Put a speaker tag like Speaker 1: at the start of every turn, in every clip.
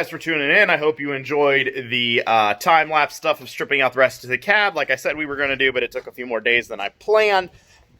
Speaker 1: guys for tuning in. I hope you enjoyed the time-lapse stuff of stripping out the rest of the cab like I said we were going to do, but it took a few more days than I planned.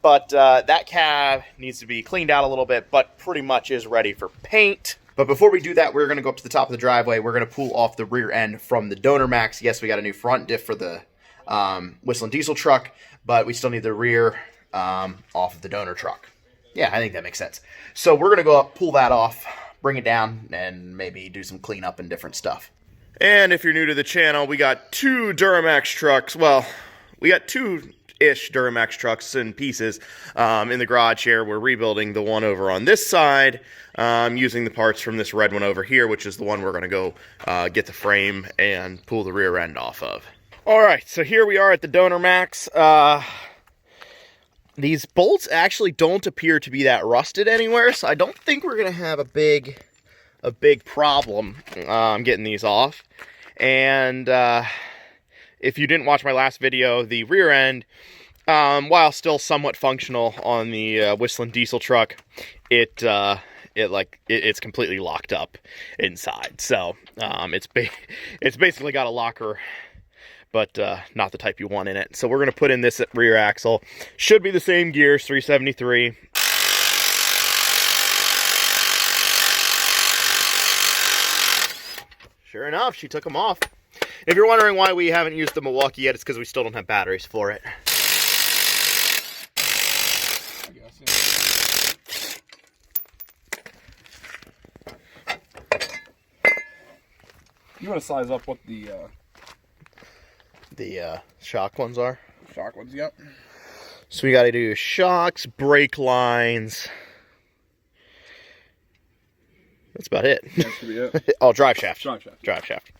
Speaker 1: But that cab needs to be cleaned out a little bit, but pretty much is ready for paint. But before we do that, we're going to go up to the top of the driveway. We're going to pull off the rear end from the Duramax. Yes, we got a new front diff for the Whistling diesel truck, but we still need the rear off of the donor truck. Yeah, I think that makes sense. So we're going to go up, pull that off, bring it down, and maybe do some cleanup and different stuff. And if you're new to the channel, we got two Duramax trucks. Well, we got two-ish Duramax trucks in pieces in the garage here. We're rebuilding the one over on this side using the parts from this red one over here, which is the one we're going to go get the frame and pull the rear end off of. All right, so here we are at the Duramax. These bolts actually don't appear to be that rusted anywhere, so I don't think we're gonna have a big problem getting these off. And if you didn't watch my last video, the rear end, while still somewhat functional on the Whistling diesel truck, it's completely locked up inside. So it's basically got a locker, but not the type you want in it. So we're going to put in this rear axle. Should be the same gears, 373. Sure enough, she took them off. If you're wondering why we haven't used the Milwaukee yet, it's because we still don't have batteries for it.
Speaker 2: You want to size up what the
Speaker 1: shock ones are?
Speaker 2: shock ones, yep.
Speaker 1: So we got to do shocks, brake lines. That's about it.
Speaker 2: That should be it.
Speaker 1: Oh, drive shaft.
Speaker 2: Drive shaft.
Speaker 1: Drive shaft.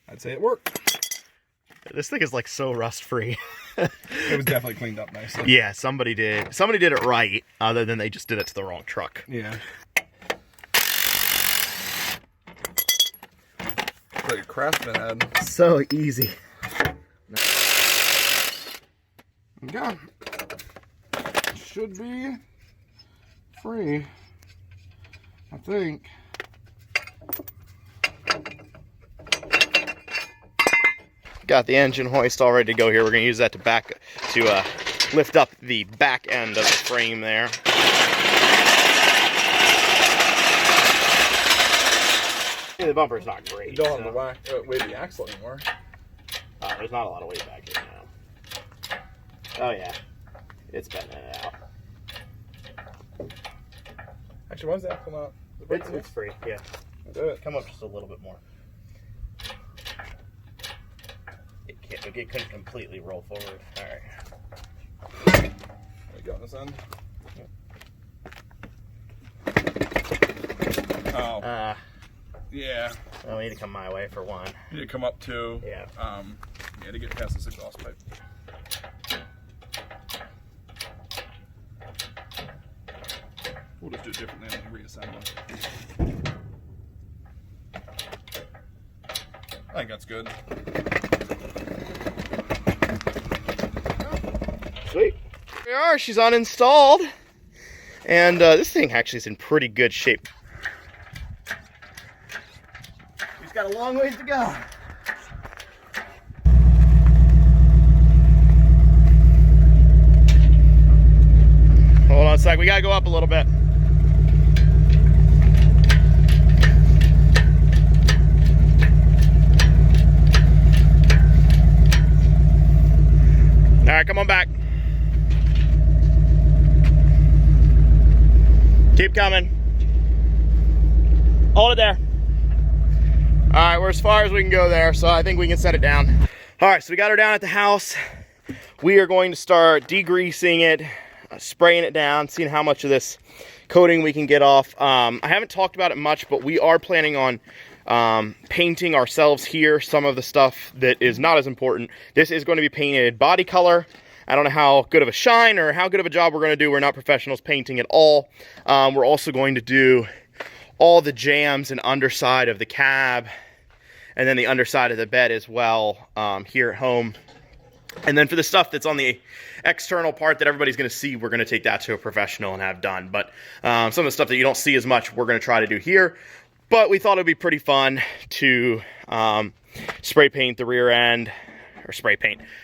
Speaker 2: I'd say it worked.
Speaker 1: This thing is like so rust free.
Speaker 2: It was definitely cleaned up nicely.
Speaker 1: Yeah, somebody did it right, other than they just did it to the wrong truck.
Speaker 2: Yeah. Like a craftsman had.
Speaker 1: So easy.
Speaker 2: Okay. Should be free, I think.
Speaker 1: Got the engine hoist all ready to go here. We're going to use that to lift up the back end of the frame there. Yeah, the bumper's not great.
Speaker 2: You don't have the weight of the axle anymore.
Speaker 1: Oh, there's not a lot of weight back here now. Oh yeah, it's bending it out.
Speaker 2: Actually, why is the axle not?
Speaker 1: It's free, yeah.
Speaker 2: Do it.
Speaker 1: Come up just a little bit more. It couldn't completely roll forward. All right.
Speaker 2: There you go on this end. Oh. Yeah.
Speaker 1: Well, we need to come my way for one.
Speaker 2: You need to come up to.
Speaker 1: Yeah.
Speaker 2: Yeah, to get past this exhaust pipe. We'll just do it differently and reassemble. I think that's good.
Speaker 1: Sweet. Here we are. She's uninstalled, and this thing actually is in pretty good shape. She's got a long ways to go. Hold on a sec. We gotta go up a little bit. All right, come on back. Keep coming. Hold it there. All right, we're as far as we can go there, so I think we can set it down. All right, so we got her down at the house. We are going to start degreasing it, spraying it down, seeing how much of this coating we can get off. I haven't talked about it much, but we are planning on painting ourselves here. Some of the stuff that is not as important. This is going to be painted body color. I don't know how good of a shine or how good of a job we're going to do. We're not professionals painting at all. We're also going to do all the jambs and underside of the cab, and then the underside of the bed as well here at home. And then for the stuff that's on the external part that everybody's going to see, we're going to take that to a professional and have done. But some of the stuff that you don't see as much, we're going to try to do here. But we thought it would be pretty fun to spray paint the rear end, or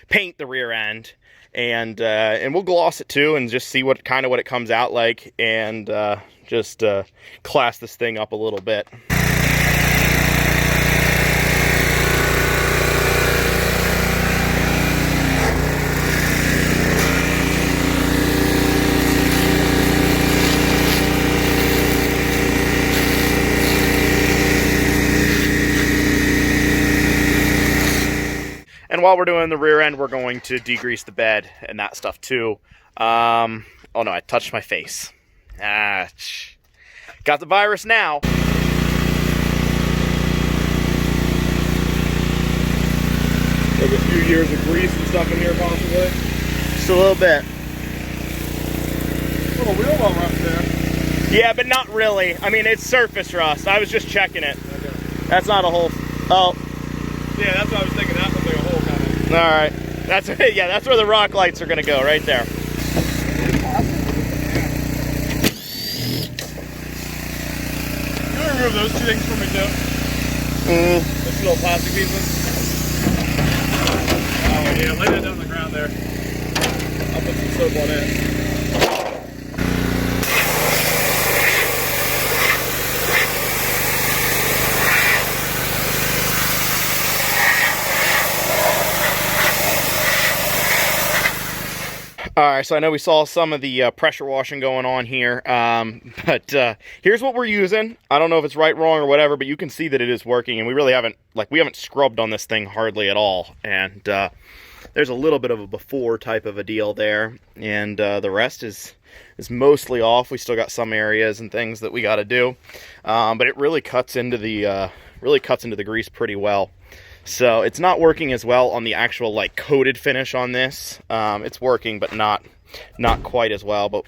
Speaker 1: paint the rear end, and we'll gloss it too, and just see what it comes out like, and just class this thing up a little bit. And while we're doing the rear end, we're going to degrease the bed and that stuff too. Oh no, I touched my face. Got the virus now.
Speaker 2: There's a few years of grease and stuff in here possibly.
Speaker 1: Just a little bit.
Speaker 2: A little wheel well rust there.
Speaker 1: Yeah, but not really. I mean, it's surface rust. I was just checking it.
Speaker 2: Okay.
Speaker 1: That's not a whole... Oh.
Speaker 2: Yeah, that's what I was thinking. That was like a hole kind of.
Speaker 1: All right. That's where the rock lights are going to go, right there.
Speaker 2: Can you remove those two things for me too? Those little plastic pieces. Oh yeah, lay that down on the ground there. I'll put some soap on it.
Speaker 1: All right, so I know we saw some of the pressure washing going on here, but here's what we're using. I don't know if it's right, wrong, or whatever, but you can see that it is working, and we really haven't, we haven't scrubbed on this thing hardly at all, and there's a little bit of a before type of a deal there, and the rest is mostly off. We still got some areas and things that we got to do, but it really cuts into the grease pretty well. So it's not working as well on the actual coated finish on this. It's working, but not quite as well. But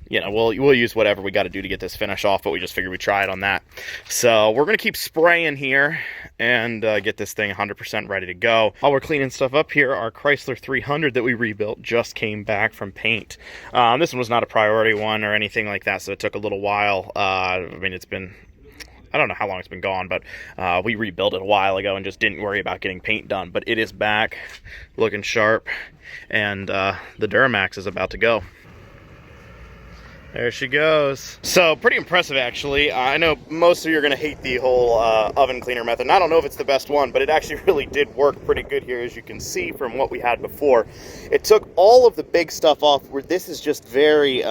Speaker 1: you know, we'll use whatever we got to do to get this finish off. But we just figured we'd try it on that. So we're gonna keep spraying here and get this thing 100% ready to go. While we're cleaning stuff up here, our Chrysler 300 that we rebuilt just came back from paint. This one was not a priority one or anything like that, so it took a little while. I mean, it's been, I don't know how long it's been gone, but we rebuilt it a while ago and just didn't worry about getting paint done. But it is back, looking sharp, and the Duramax is about to go. There she goes. So pretty impressive, actually. I know most of you are going to hate the whole oven cleaner method, and I don't know if it's the best one, but it actually really did work pretty good here, as you can see from what we had before. It took all of the big stuff off, where this is just very...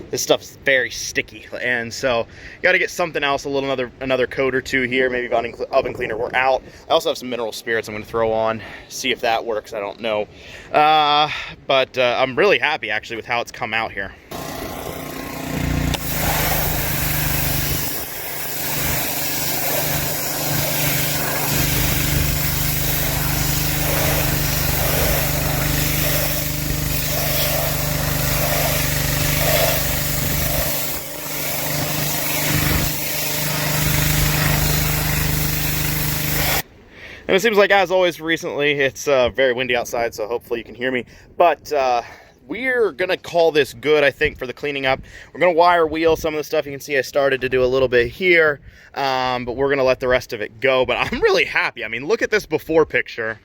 Speaker 1: this stuff's very sticky, and so you got to get something else, another coat or two here, maybe oven cleaner. We're out. I also have some mineral spirits I'm going to throw on, see if that works. I don't know, but I'm really happy actually with how it's come out here. And it seems like, as always recently, it's very windy outside, so hopefully you can hear me. But we're going to call this good, I think, for the cleaning up. We're going to wire wheel some of the stuff. You can see I started to do a little bit here, but we're going to let the rest of it go. But I'm really happy. I mean, look at this before picture,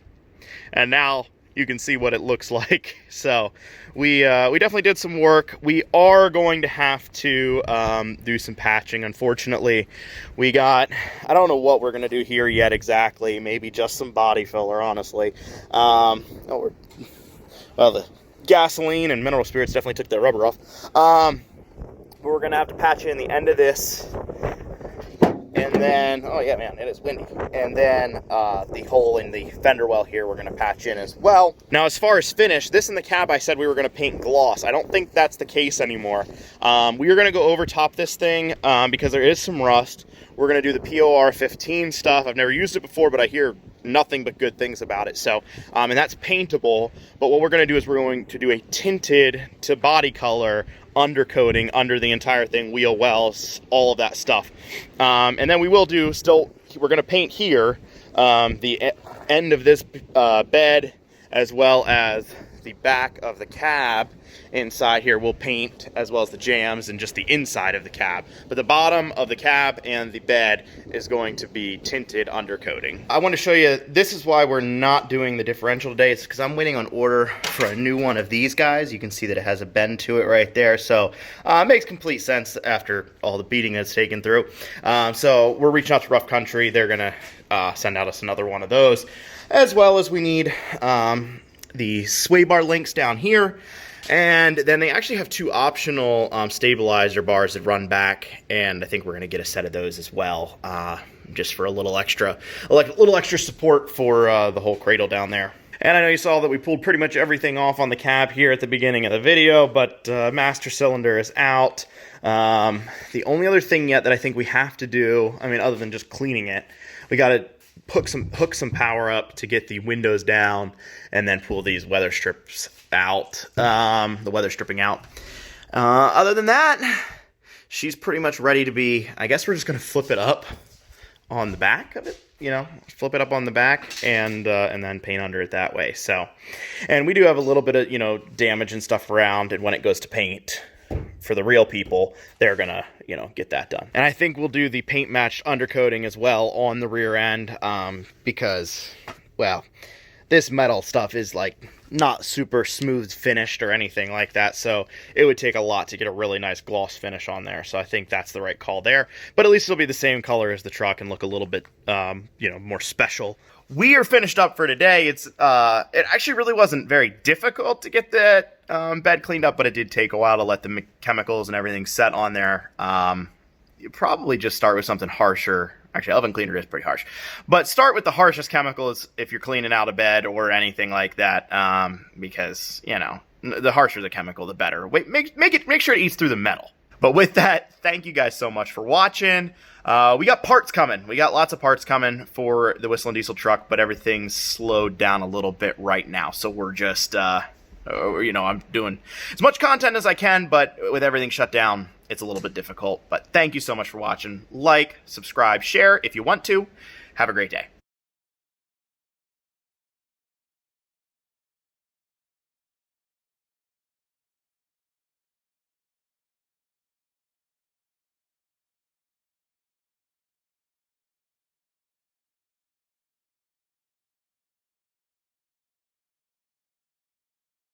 Speaker 1: and now you can see what it looks like. So we definitely did some work. We are going to have to do some patching. Unfortunately, we got, I don't know what we're going to do here yet exactly. Maybe just some body filler, honestly. Well, the gasoline and mineral spirits definitely took the rubber off. But we're going to have to patch in the end of this. And then, oh yeah, man, it is windy. And then the hole in the fender well here, we're going to patch in as well. Now, as far as finish, this in the cab, I said we were going to paint gloss. I don't think that's the case anymore. We are going to go over top this thing because there is some rust. We're going to do the POR 15 stuff. I've never used it before, but I hear nothing but good things about it. So, and that's paintable. But what we're going to do is we're going to do a tinted to body color undercoating under the entire thing, wheel wells, all of that stuff. And then we will do we're going to paint here the end of this bed, as well as the back of the cab inside here will paint, as well as the jambs and just the inside of the cab. But the bottom of the cab and the bed is going to be tinted undercoating. I want to show you, this is why we're not doing the differential today. It's because I'm waiting on order for a new one of these guys. You can see that it has a bend to it right there. So it makes complete sense after all the beating that's taken through. So we're reaching out to Rough Country. They're going to send out us another one of those, as well as we need the sway bar links down here. And then they actually have 2 optional stabilizer bars that run back, and I think we're going to get a set of those as well, just for a little extra support for the whole cradle down there. And I know you saw that we pulled pretty much everything off on the cab here at the beginning of the video, but master cylinder is out. The only other thing yet that I think we have to do, I mean, other than just cleaning it, we got to hook some power up to get the windows down, and then pull these weather strips out, the weather stripping out. Other than that, she's pretty much ready to be, I guess we're just going to flip it up on the back of it, you know, flip it up on the back and then paint under it that way. So, and we do have a little bit of, you know, damage and stuff around, and when it goes to paint, for the real people, they're gonna, you know, get that done. And I think we'll do the paint matched undercoating as well on the rear end, because, well, this metal stuff is like not super smooth finished or anything like that, so it would take a lot to get a really nice gloss finish on there. So I think that's the right call there, but at least it'll be the same color as the truck and look a little bit you know, more special. We are finished up for today. It's it actually really wasn't very difficult to get the bed cleaned up, but it did take a while to let the chemicals and everything set on there. You probably just start with something harsher. Actually, oven cleaner is pretty harsh, but start with the harshest chemicals if you're cleaning out a bed or anything like that, because, you know, the harsher the chemical, the better. Make sure it eats through the metal. But with that, thank you guys so much for watching. We got parts coming. We got lots of parts coming for the Whistling Diesel truck, but everything's slowed down a little bit right now. So we're just, you know, I'm doing as much content as I can, but with everything shut down, it's a little bit difficult. But thank you so much for watching. Like, subscribe, share if you want to. Have a great day.